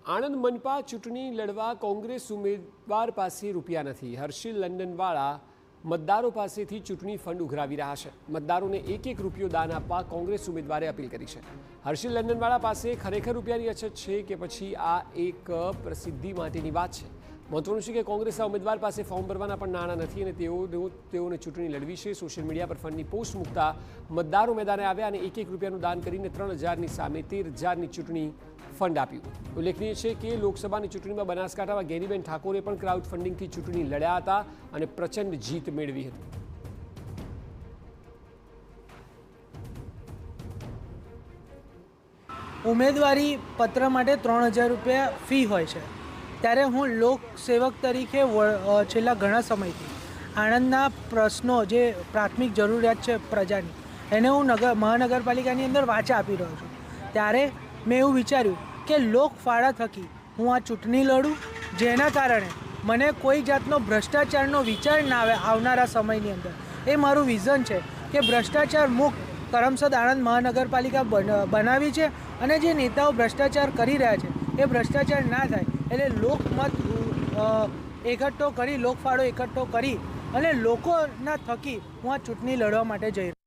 આણંદ મનપા ચૂંટણી લડવા કોંગ્રેસ ઉમેદવાર પાસે રૂપિયા નથી। હર્ષિલ લંડનવાળા મતદારો પાસેથી ચૂંટણી ફંડ ઉઘરાવી રહ્યા છે। મતદારોને એક એક રૂપિયો દાન આપવા કોંગ્રેસ ઉમેદવારે અપીલ કરી છે। હર્ષિલ લંડનવાળા પાસે ખરેખર રૂપિયાની અછત છે કે પછી આ એક પ્રસિદ્ધિ માટેની વાત છે? મહત્વનું છે કે કોંગ્રેસના ઉમેદવાર પાસે ફોર્મ ભરવાના પણ નાણાં નથી અને તેઓને ચૂંટણી લડવી છે। સોશિયલ મીડિયા પર ફંડની પોસ્ટ મૂકતા મતદારો મેદાને આવ્યા અને એક એક રૂપિયાનું દાન કરીને 3000ની સામે 13000ની ચૂંટણી ફંડ આપ્યું। ઉલ્લેખનીય છે કે લોકસભાની ચૂંટણીમાં બનાસકાંઠામાં ગેનીબેન ઠાકોરે પણ ક્રાઉડ ફંડિંગથી ચૂંટણી લડ્યા હતા અને પ્રચંડ જીત મેળવી હતી। ઉમેદવારી પત્ર માટે 3000 રૂપિયા ફી હોય છે, ત્યારે હું લોકસેવક તરીકે છેલ્લા ઘણા સમયથી આણંદના પ્રશ્નો જે પ્રાથમિક જરૂરિયાત છે પ્રજાની, એને હું મહાનગરપાલિકાની અંદર વાચા આપી રહ્યો છું। ત્યારે મેં એવું વિચાર્યું કે લોકફાળા થકી હું આ ચૂંટણી લડું, જેના કારણે મને કોઈ જાતનો ભ્રષ્ટાચારનો વિચાર ના આવે આવનારા સમયની અંદર। એ મારું વિઝન છે કે ભ્રષ્ટાચાર મુક્ત કરમસદ આણંદ મહાનગરપાલિકા બનાવી છે અને જે નેતાઓ ભ્રષ્ટાચાર કરી રહ્યા છે એ ભ્રષ્ટાચાર ના થાય, એટલે લોકમત એકઠો કરી, લોકફાળો એકઠો કરી અને લોકોના થકી હું આ ચૂંટણી લડવા માટે જઈ રહ્યો છું।